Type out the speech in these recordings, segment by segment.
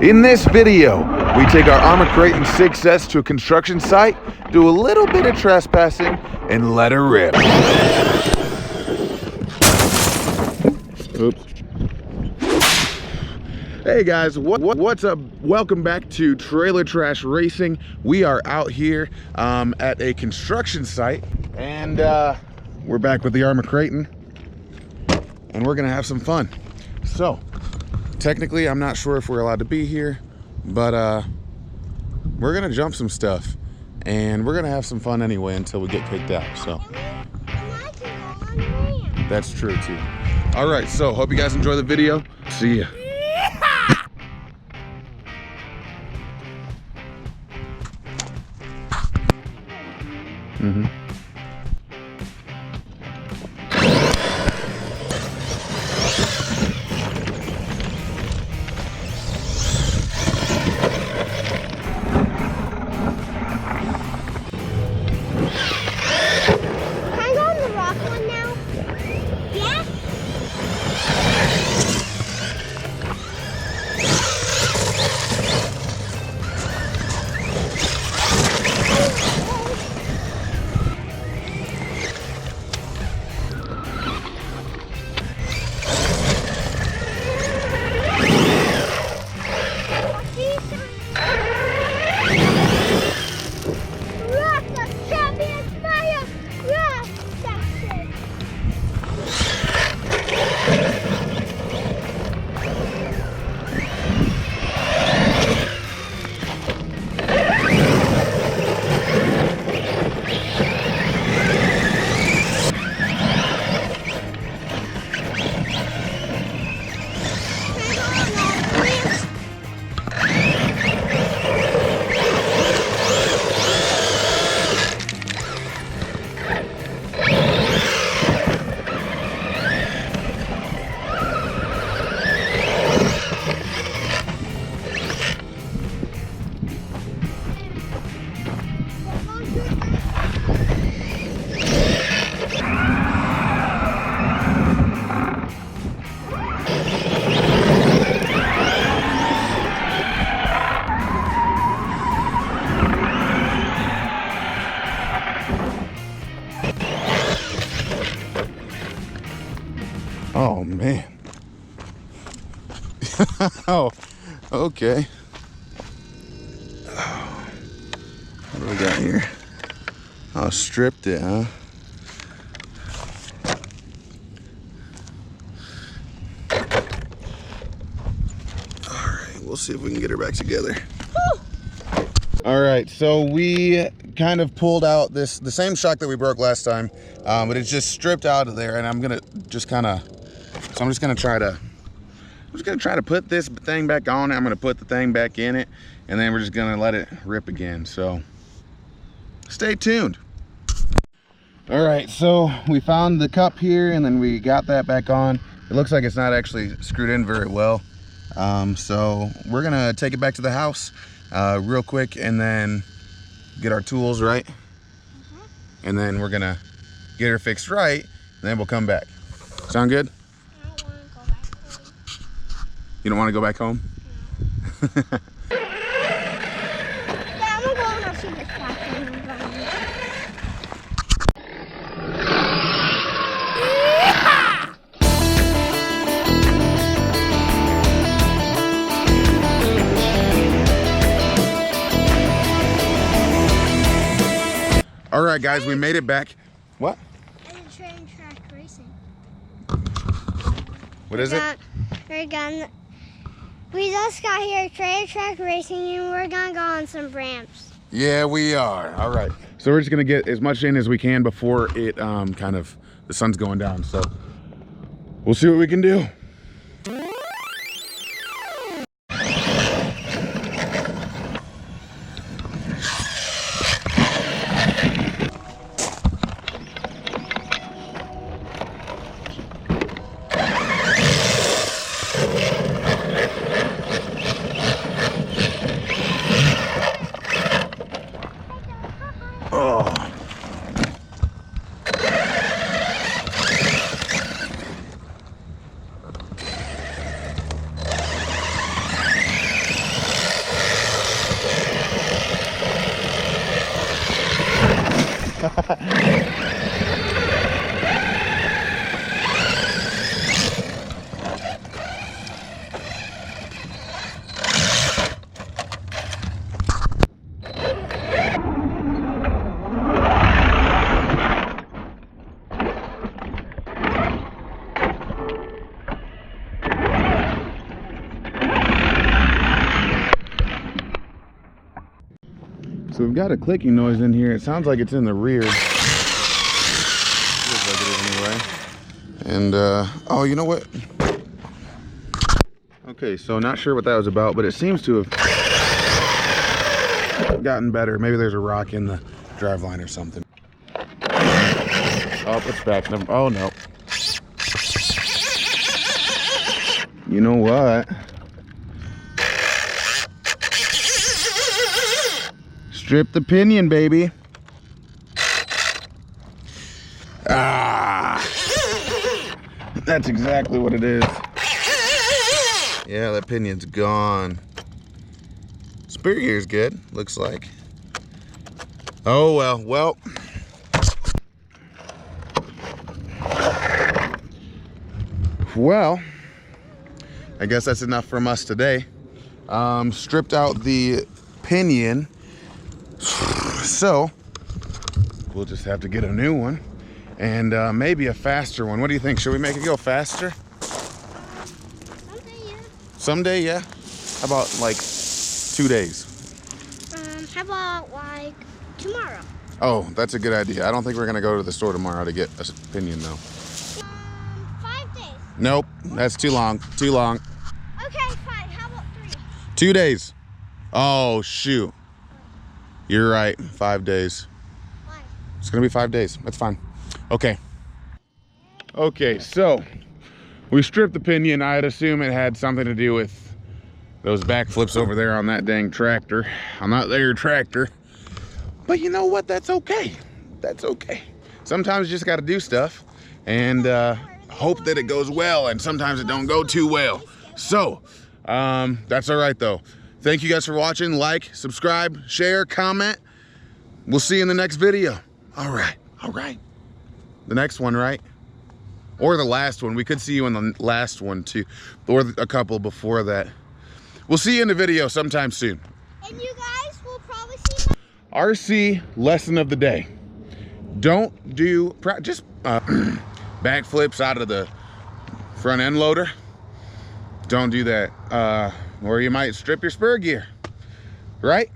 In this video, we take our Arrma Kraton 6S to a construction site, do a little bit of trespassing, and let her rip. Oops. Hey guys, what's up? Welcome back to Trailer Trash Racing. We are out here at a construction site, and we're back with the Arrma Kraton, and we're gonna have some fun. So, technically, I'm not sure if we're allowed to be here, but we're gonna jump some stuff, and we're gonna have some fun anyway until we get kicked out. So that's true too. All right, so hope you guys enjoy the video. See ya. Oh man. Oh, okay. Oh, what do we got here? Oh, stripped it, huh? All right, we'll see if we can get her back together. Woo! All right, so we kind of pulled out the same shock that we broke last time, but it's just stripped out of there, and I'm gonna just kind of. So I'm just gonna try to put this thing back on. I'm gonna put the thing back in it, and then we're just gonna let it rip again. So stay tuned. All right, so we found the cup here, and then we got that back on. It looks like it's not actually screwed in very well. So we're gonna take it back to the house real quick, and then get our tools right. And then we're gonna get her fixed right, and then we'll come back. Sound good? You don't want to go back home? Yeah, I'm gonna go and see this tractor. All right, guys, we made it back. What? It's train track racing. What is it? We just got here, train track racing, and we're gonna go on some ramps. Yeah, we are. All right. So we're just gonna get as much in as we can before it kind of the sun's going down. So we'll see what we can do. So we've got a clicking noise in here. It sounds like it's in the rear. Looks like it is anyway. And, oh, you know what? Okay, so not sure what that was about, but it seems to have gotten better. Maybe there's a rock in the driveline or something. Oh, it's back. Oh, no. You know what? Strip the pinion, baby. Ah, that's exactly what it is. Yeah, that pinion's gone. Spare gear's good, looks like. Oh, well. Well, I guess that's enough from us today. Stripped out the pinion. So we'll just have to get a new one and maybe a faster one. What do you think? Should we make it go faster? Someday, yeah. Someday, yeah. How about like 2 days? How about like tomorrow? Oh, that's a good idea. I don't think we're gonna go to the store tomorrow to get a pinion though. 5 days. Nope, that's too long. Too long. Okay, fine. How about 3? 2 days. Oh shoot. You're right. 5 days. Why? It's gonna be 5 days. That's fine. Okay. Okay, so we stripped the pinion. I'd assume it had something to do with those backflips over there on that dang tractor. On that there tractor. But you know what? That's okay. That's okay. Sometimes you just gotta do stuff and hope that it goes well, and sometimes it don't go too well. So, that's all right though. Thank you guys for watching. Like, subscribe, share, comment. We'll see you in the next video. All right. The next one, right? Or the last one. We could see you in the last one too. Or a couple before that. We'll see you in the video sometime soon. And you guys will probably see my RC lesson of the day. Don't do, just backflips out of the front end loader. Don't do that. Or you might strip your spur gear. Right?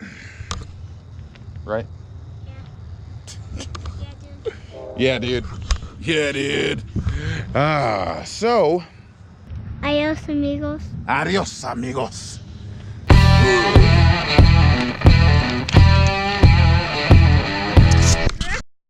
Right? Yeah, dude. Yeah, dude. So. Adios, amigos. Adios, amigos.